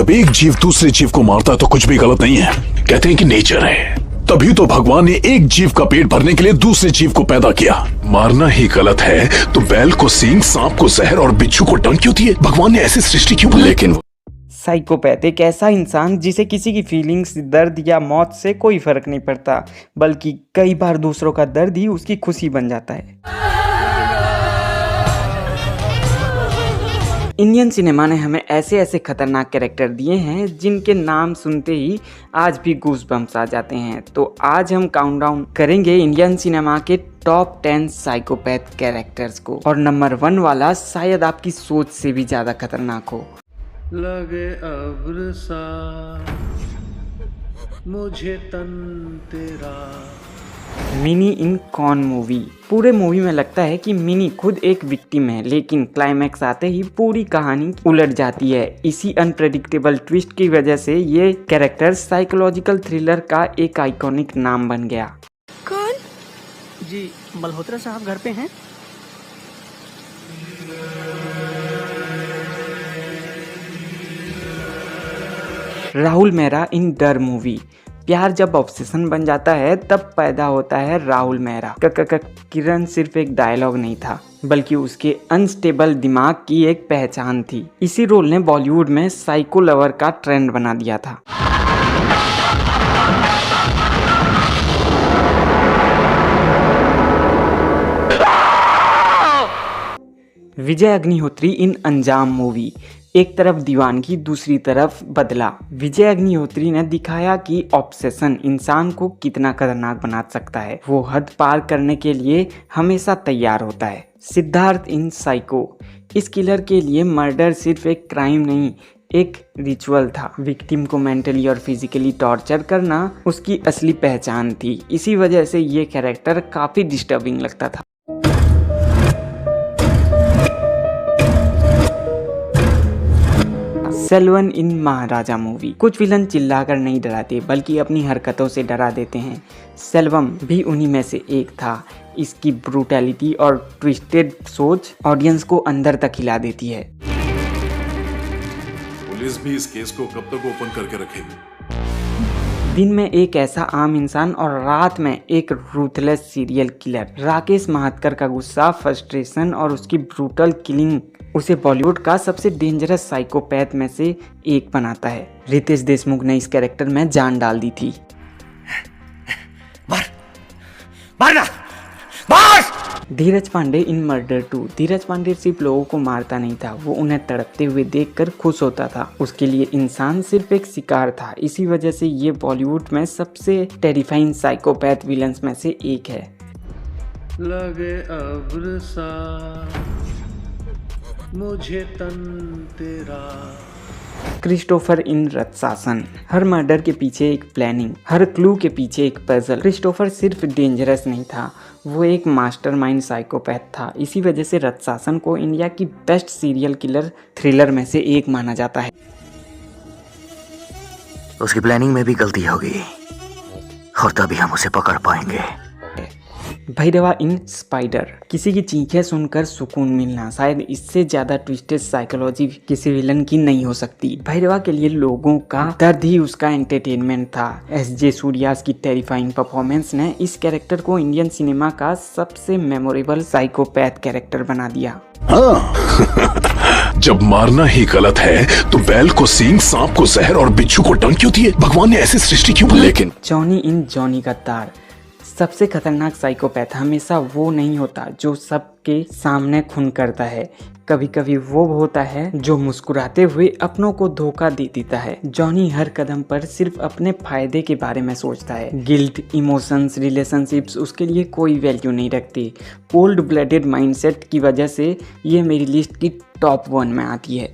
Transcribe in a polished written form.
जब एक जीव दूसरे जीव को मारता है तो कुछ भी गलत नहीं है। कहते हैं कि नेचर है। तभी तो भगवान ने एक जीव का पेट भरने के लिए दूसरे जीव को पैदा किया। मारना ही गलत है तो बैल को सींग, सांप को जहर और बिच्छू को डंक क्यों दिए? भगवान ने ऐसी सृष्टि क्यों बनाई? लेकिन साइकोपैथ एक ऐसा इंसान जिसे किसी की फीलिंग्स, दर्द या मौत से कोई फर्क नहीं पड़ता, बल्कि कई बार दूसरों का दर्द ही उसकी खुशी बन जाता है। इंडियन सिनेमा ने हमें ऐसे ऐसे खतरनाक कैरेक्टर दिए हैं जिनके नाम सुनते ही आज भी गूस बम्स आ जाते हैं। तो आज हम काउंटडाउन करेंगे इंडियन सिनेमा के टॉप 10 साइकोपैथ कैरेक्टर्स को, और नंबर 1 वाला शायद आपकी सोच से भी ज्यादा खतरनाक हो। लगे अब्र सा मुझे तन तेरा। मिनी इन कौन मूवी। पूरे मूवी में लगता है कि मिनी खुद एक विक्टिम है, लेकिन क्लाइमैक्स आते ही पूरी कहानी उलट जाती है। इसी अनप्रेडिक्टेबल ट्विस्ट की वजह से ये कैरेक्टर साइकोलॉजिकल थ्रिलर का एक आइकॉनिक नाम बन गया। कौन? जी मल्होत्रा साहब घर पे हैं? राहुल मेहरा इन डर मूवी। प्यार जब ऑब्सेशन बन जाता है तब पैदा होता है राहुल मेहरा। किरण सिर्फ एक डायलॉग नहीं था, बल्कि उसके अनस्टेबल दिमाग की एक पहचान थी। इसी रोल ने बॉलीवुड में साइको लवर का ट्रेंड बना दिया था। विजय अग्निहोत्री इन अंजाम मूवी। एक तरफ दीवानगी, दूसरी तरफ बदला। विजय अग्निहोत्री ने दिखाया कि ऑब्सेशन इंसान को कितना खतरनाक बना सकता है। वो हद पार करने के लिए हमेशा तैयार होता है। सिद्धार्थ इन साइको। इस किलर के लिए मर्डर सिर्फ एक क्राइम नहीं, एक रिचुअल था। विक्टिम को मेंटली और फिजिकली टॉर्चर करना उसकी असली पहचान थी। इसी वजह से ये कैरेक्टर काफी डिस्टर्बिंग लगता था। सेल्वन इन महाराजा मूवी। कुछ विलन चिल्लाकर नहीं डराते, बल्कि अपनी हरकतों से डरा देते हैं। सेल्वम भी उन्हीं में से एक था। इसकी ब्रूटैलिटी और ट्विस्टेड सोच ऑडियंस को अंदर तक हिला देती है। पुलिस भी इस केस को कब तक ओपन करके रखेगी? दिन में एक ऐसा आम इंसान और रात में एक रूथलेस सीरियल किलर। राकेश महातकर का गुस्सा, फ्रस्ट्रेशन और उसकी ब्रूटल किलिंग उसे बॉलीवुड का सबसे डेंजरस साइकोपैथ में से एक बनाता है। रितेश देशमुख ने इस कैरेक्टर में जान डाल दी थी। मारना! धीरज पांडे इन मर्डर 2। धीरज पांडे सिर्फ लोगों को मारता नहीं था, वो उन्हें तड़पते हुए देखकर खुश होता था। उसके लिए इंसान सिर्फ एक शिकार था। इसी वजह से ये बॉलीवुड में सबसे टेरिफाइंग साइकोपैथ विलन्स में से एक है। लगे अब्र सा मुझे तन तेरा। क्रिस्टोफर इन रत्सासन। हर मर्डर के पीछे एक प्लानिंग, हर क्लू के पीछे एक पजल। क्रिस्टोफर सिर्फ डेंजरस नहीं था, वो एक मास्टरमाइंड साइकोपैथ था। इसी वजह से रत्सासन को इंडिया की बेस्ट सीरियल किलर थ्रिलर में से एक माना जाता है। उसकी प्लानिंग में भी गलती होगी और तभी हम उसे पकड़ पाएंगे। भैरवा इन स्पाइडर। किसी की चीखें सुनकर सुकून मिलना, शायद इससे ज्यादा ट्विस्टेड साइकोलॉजी किसी विलन की नहीं हो सकती। भैरवा के लिए लोगों का दर्द ही उसका एंटरटेनमेंट था। एस.जे. सूर्यास की टेरिफाइंग परफॉर्मेंस ने इस कैरेक्टर को इंडियन सिनेमा का सबसे मेमोरेबल साइकोपैथ कैरेक्टर बना दिया। हाँ। जब मारना ही गलत है तो बैल को सींग, सांप को जहर और बिच्छू को डंक क्यों दिए? भगवान ने ऐसी सृष्टि क्यों बनाई? लेकिन जॉनी इन जॉनी का तार। सबसे खतरनाक साइकोपैथ हमेशा वो नहीं होता जो सबके सामने खून करता है। कभी कभी वो होता है जो मुस्कुराते हुए अपनों को धोखा दे देता है। जॉनी हर कदम पर सिर्फ अपने फायदे के बारे में सोचता है। गिल्ट, इमोशंस, रिलेशनशिप्स उसके लिए कोई वैल्यू नहीं रखती। कोल्ड ब्लडेड माइंडसेट की वजह से ये मेरी लिस्ट की टॉप 1 में आती है।